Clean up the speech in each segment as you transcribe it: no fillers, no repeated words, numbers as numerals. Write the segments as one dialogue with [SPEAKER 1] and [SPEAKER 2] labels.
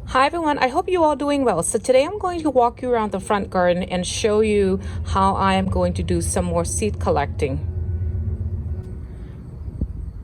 [SPEAKER 1] Hi everyone, I hope you all doing well. So today I'm going to walk you around the front garden and show you how I am going to do some more seed collecting.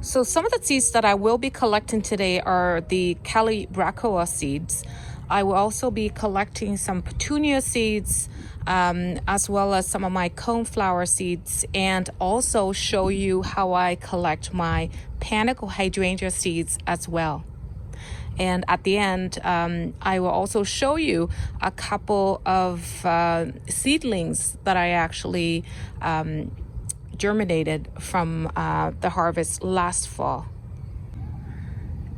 [SPEAKER 1] So some of the seeds that I will be collecting today are the Calibrachoa seeds. I will also be collecting some Petunia seeds, as well as some of my coneflower seeds, and also show you how I collect my Panicle Hydrangea seeds as well. And at the end, I will also show you a couple of seedlings that I actually germinated from the harvest last fall.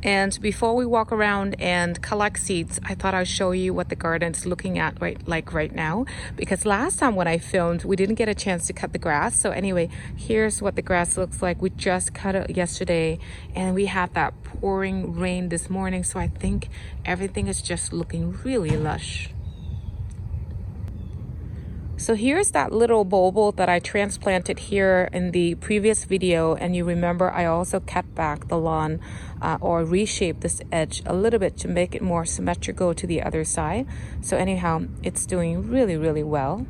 [SPEAKER 1] And before we walk around and collect seeds, I thought I'd show you what the garden's looking at right now. Because last time when I filmed, we didn't get a chance to cut the grass. So anyway, here's what the grass looks like. We just cut it yesterday and we had that pouring rain this morning. So I think everything is just looking really lush. So here's that little bulb that I transplanted here in the previous video, and you remember I also cut back the lawn or reshaped this edge a little bit to make it more symmetrical to the other side. So anyhow, it's doing really well.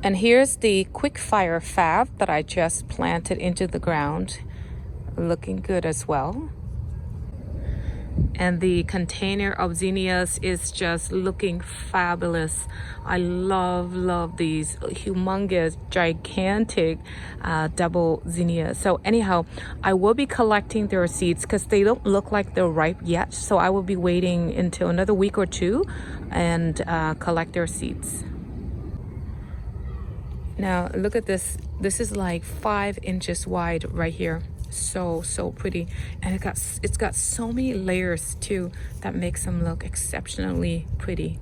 [SPEAKER 1] And here's the quick fire fab that I just planted into the ground, looking good as well. And the container of zinnias is just looking fabulous. I love these humongous, gigantic double zinnias. So anyhow, I will be collecting their seeds because they don't look like they're ripe yet. So I will be waiting until another week or two and collect their seeds. Now look at this. This is like 5 inches wide right here. So pretty, and it's got so many layers too that makes them look exceptionally pretty.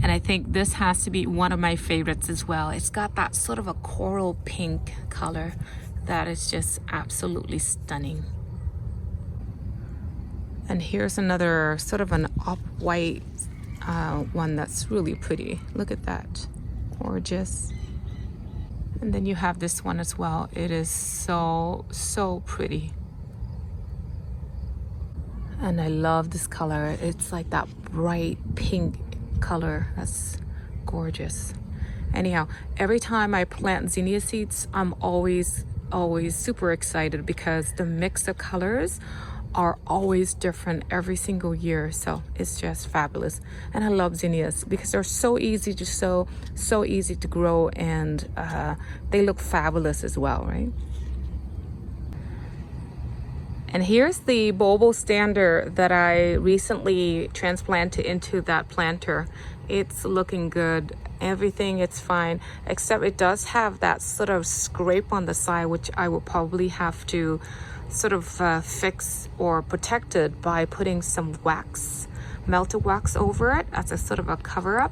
[SPEAKER 1] And I think this has to be one of my favorites as well. It's got that sort of a coral pink color that is just absolutely stunning. And here's another sort of an off-white one that's really pretty. Look at that, gorgeous. And then you have this one as well. It is so pretty. And I love this color. It's like that bright pink color. That's gorgeous. Anyhow, every time I plant zinnia seeds, I'm always super excited because the mix of colors are always different every single year. So it's just fabulous. And I love zinnias because they're so easy to sow, so easy to grow, and they look fabulous as well, right? And here's the bulbal stander that I recently transplanted into that planter. It's looking good. Everything, it's fine, except it does have that sort of scrape on the side, which I will probably have to sort of fix or protect it by putting some wax, melted wax over it as a sort of a cover up.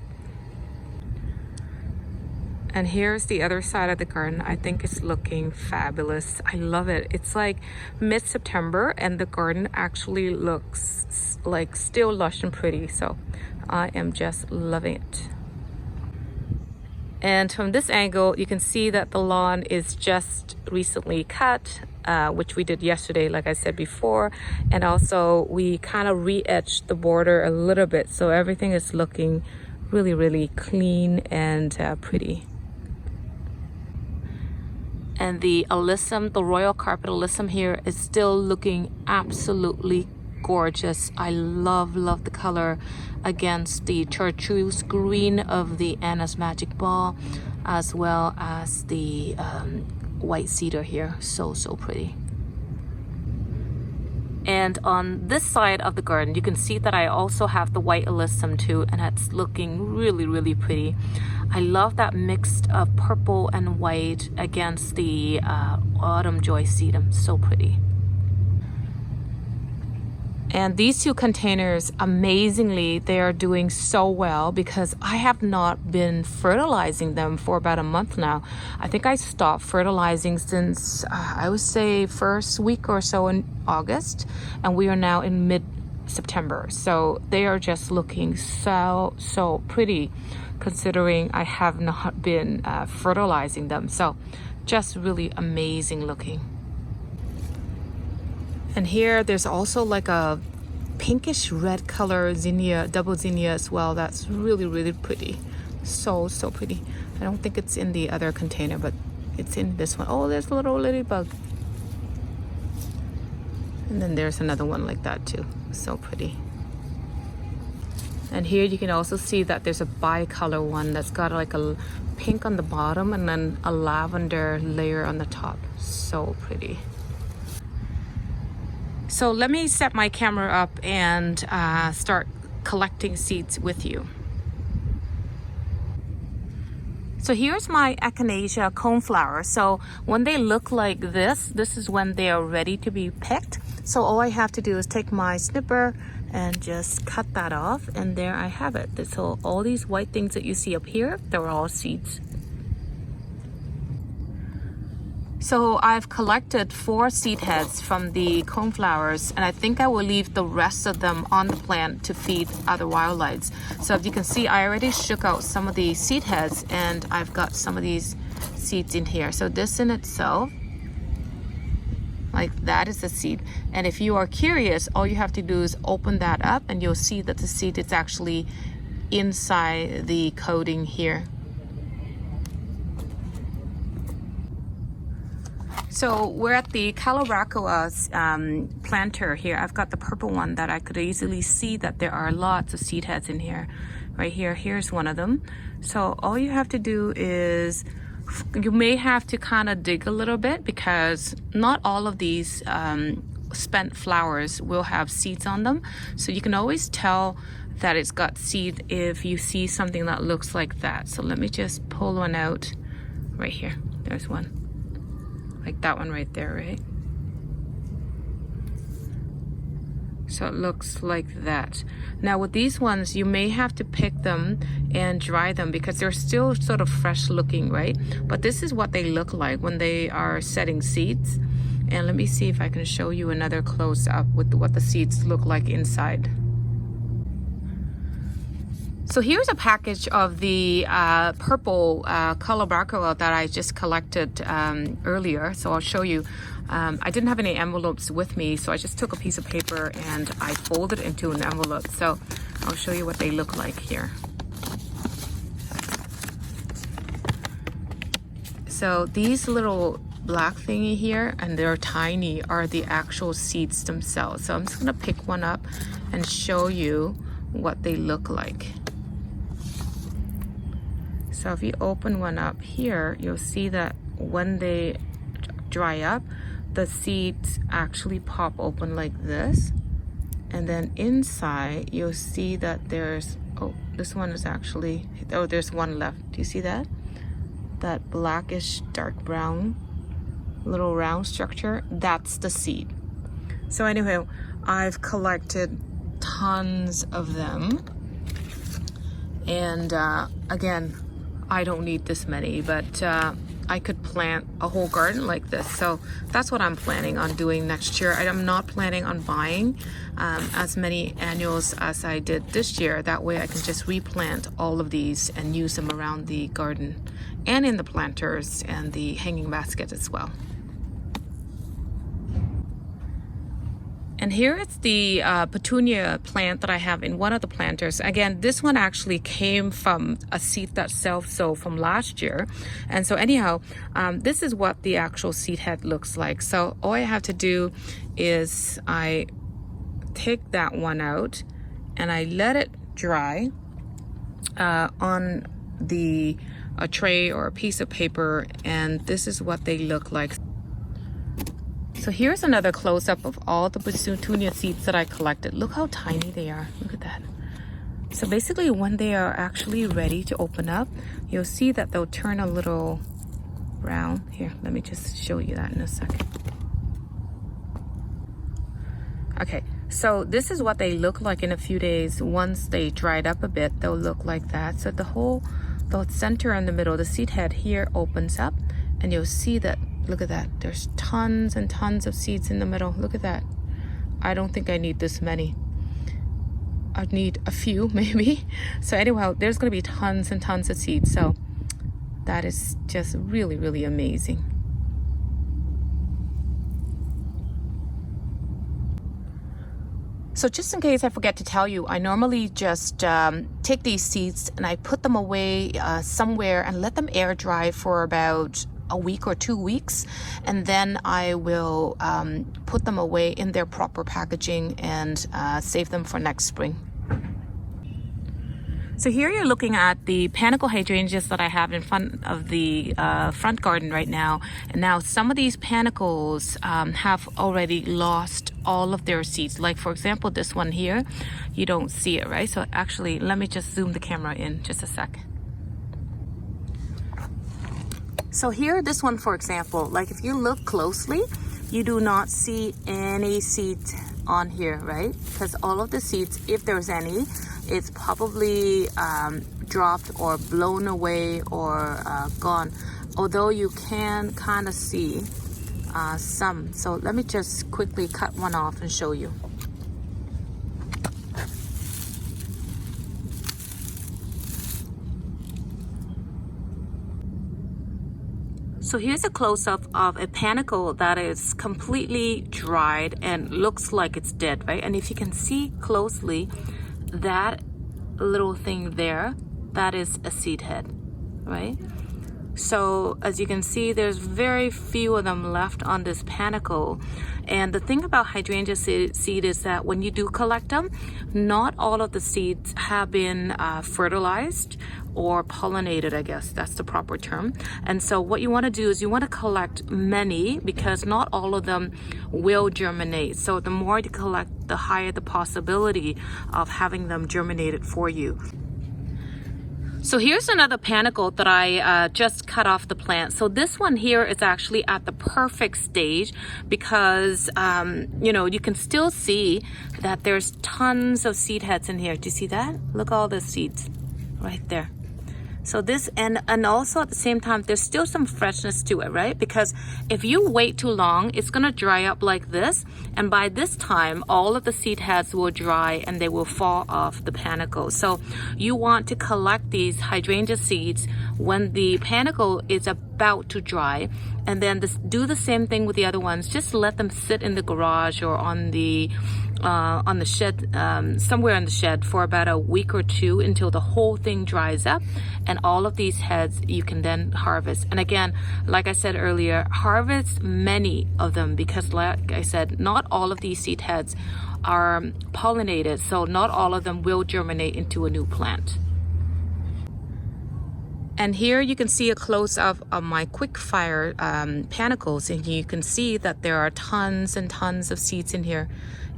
[SPEAKER 1] And here's the other side of the garden. I think it's looking fabulous. I love it. It's like mid-September and the garden actually looks like still lush and pretty. So I am just loving it. And from this angle, you can see that the lawn is just recently cut, which we did yesterday, like I said before. And also we kind of re-edged the border a little bit. So everything is looking really clean and pretty. And the alyssum, the royal carpet alyssum here is still looking absolutely gorgeous. I love the color against the chartreuse green of the Anna's Magic Ball, as well as the white cedar here. So pretty. And on this side of the garden, you can see that I also have the white alyssum too, and it's looking really pretty. I love that mix of purple and white against the autumn joy sedum. So pretty. And these two containers, amazingly, they are doing so well because I have not been fertilizing them for about a month now. I think I stopped fertilizing since I would say first week or so in August, and we are now in mid-September. So they are just looking so pretty considering I have not been fertilizing them. So just really amazing looking. And here there's also like a pinkish red color zinnia, double zinnia as well. That's really, really pretty. So pretty. I don't think it's in the other container, but it's in this one. Oh, there's a little ladybug. And then there's another one like that too. So pretty. And here you can also see that there's a bicolor one that's got like a pink on the bottom and then a lavender layer on the top. So pretty. So let me set my camera up and start collecting seeds with you. So here's my Echinacea coneflower. So when they look like this is when they are ready to be picked. So all I have to do is take my snipper and just cut that off, and there I have it. So all these white things that you see up here, they're all seeds. So I've collected 4 seed heads from the coneflowers, and I think I will leave the rest of them on the plant to feed other wildlife. So if you can see, I already shook out some of the seed heads, and I've got some of these seeds in here. So this in itself, like that is a seed. And if you are curious, all you have to do is open that up and you'll see that the seed is actually inside the coating here. So we're at the Calibrachoa planter here. I've got the purple one that I could easily see that there are lots of seed heads in here. Right here, here's one of them. So all you have to do is, you may have to kind of dig a little bit because not all of these spent flowers will have seeds on them. So you can always tell that it's got seed if you see something that looks like that. So let me just pull one out right here. There's one. Like that one right there, right? So it looks like that. Now with these ones, you may have to pick them and dry them because they're still sort of fresh looking, right? But this is what they look like when they are setting seeds. And let me see if I can show you another close up with what the seeds look like inside. So here's a package of the purple Calibrachoa that I just collected earlier. So I'll show you. I didn't have any envelopes with me, so I just took a piece of paper and I folded it into an envelope. So I'll show you what they look like here. So these little black thingy here, and they're tiny, are the actual seeds themselves. So I'm just gonna pick one up and show you what they look like. So if you open one up here, you'll see that when they dry up, the seeds actually pop open like this. And then inside, you'll see that there's, oh, this one is actually, oh, there's one left. Do you see that? That blackish, dark brown, little round structure, that's the seed. So anyway, I've collected tons of them. And again, I don't need this many, but I could plant a whole garden like this. So that's what I'm planning on doing next year. I'm not planning on buying as many annuals as I did this year. That way I can just replant all of these and use them around the garden and in the planters and the hanging basket as well. And here is the Petunia plant that I have in one of the planters. Again, this one actually came from a seed that self-sowed from last year. And so anyhow, this is what the actual seed head looks like. So all I have to do is I take that one out and I let it dry on a tray or a piece of paper. And this is what they look like. So here's another close-up of all the Petunia seeds that I collected. Look how tiny they are. Look at that. So basically when they are actually ready to open up, you'll see that they'll turn a little brown. Here, let me just show you that in a second. Okay, so this is what they look like in a few days. Once they dried up a bit, they'll look like that. So the center in the middle, the seed head here opens up, and you'll see that. Look at that. There's tons and tons of seeds in the middle. Look at that. I don't think I need this many. I'd need a few maybe. So anyhow, there's going to be tons and tons of seeds. So that is just really, really amazing. So just in case I forget to tell you, I normally just take these seeds and I put them away somewhere and let them air dry for about a week or 2 weeks, and then I will put them away in their proper packaging and save them for next spring. So here you're looking at the panicle hydrangeas that I have in front of the front garden right now. And now some of these panicles have already lost all of their seeds. Like for example, this one here, you don't see it, right? So actually, let me just zoom the camera in just a sec. So here, this one, for example, like if you look closely, you do not see any seeds on here, right? Because all of the seeds, if there's any, it's probably dropped or blown away or gone. Although you can kind of see some. So let me just quickly cut one off and show you. So here's a close-up of a panicle that is completely dried and looks like it's dead, right? And if you can see closely, that little thing there, that is a seed head, right? So as you can see, there's very few of them left on this panicle. And the thing about hydrangea seed is that when you do collect them, not all of the seeds have been fertilized or pollinated, I guess that's the proper term. And so what you want to do is you want to collect many, because not all of them will germinate. So the more you collect, the higher the possibility of having them germinated for you. So here's another panicle that I just cut off the plant. So this one here is actually at the perfect stage because, you know, you can still see that there's tons of seed heads in here. Do you see that? Look at all the seeds right there. So this, and also at the same time, there's still some freshness to it, right? Because if you wait too long, it's gonna dry up like this. And by this time, all of the seed heads will dry and they will fall off the panicle. So you want to collect these hydrangea seeds when the panicle is about to dry. And then do the same thing with the other ones. Just let them sit in the garage or on the shed, somewhere in the shed for about a week or two until the whole thing dries up, and all of these heads you can then harvest. And again, like I said earlier, harvest many of them, because like I said, not all of these seed heads are pollinated, so not all of them will germinate into a new plant. And here you can see a close-up of my quick fire panicles, and you can see that there are tons and tons of seeds in here.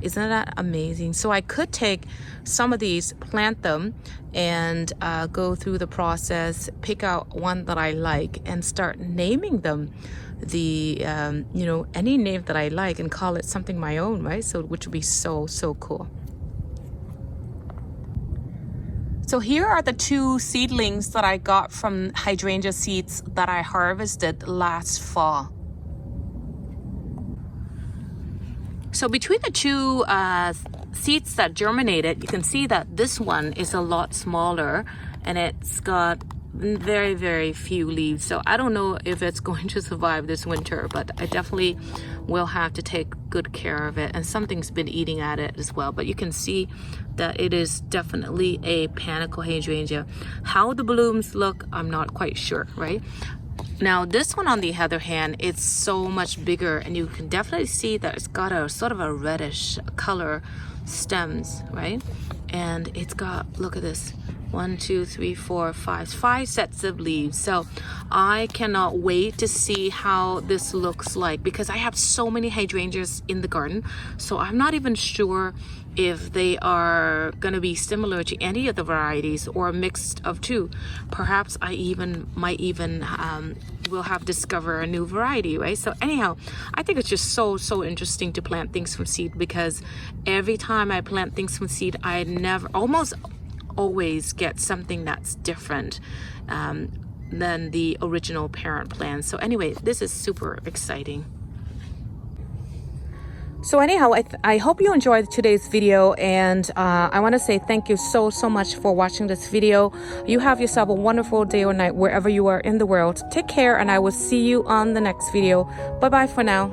[SPEAKER 1] Isn't that amazing? So I could take some of these, plant them, and go through the process, pick out one that I like, and start naming them the you know, any name that I like, and call it something my own, right? So which would be so cool. So here are the 2 seedlings that I got from hydrangea seeds that I harvested last fall. So between the 2 seeds that germinated, you can see that this one is a lot smaller and it's got very few leaves. So I don't know if it's going to survive this winter, but I definitely will have to take good care of it. And something's been eating at it as well. But you can see that it is definitely a panicle hydrangea. How the blooms look, I'm not quite sure, right? Now this one, on the other hand, it's so much bigger, and you can definitely see that it's got a sort of a reddish color stems, right? And it's got, look at this, 1, 2, 3, 4, 5 sets of leaves. So I cannot wait to see how this looks like, because I have so many hydrangeas in the garden, so I'm not even sure if they are going to be similar to any of the varieties or a mix of 2. Perhaps I might even will have discover a new variety, right? So anyhow, I think it's just so interesting to plant things from seed, because every time I plant things from seed, I almost always get something that's different than the original parent plant. So anyway, this is super exciting. So anyhow, I hope you enjoyed today's video, and I want to say thank you so much for watching this video. You have yourself a wonderful day or night wherever you are in the world. Take care, and I will see you on the next video. Bye bye for now.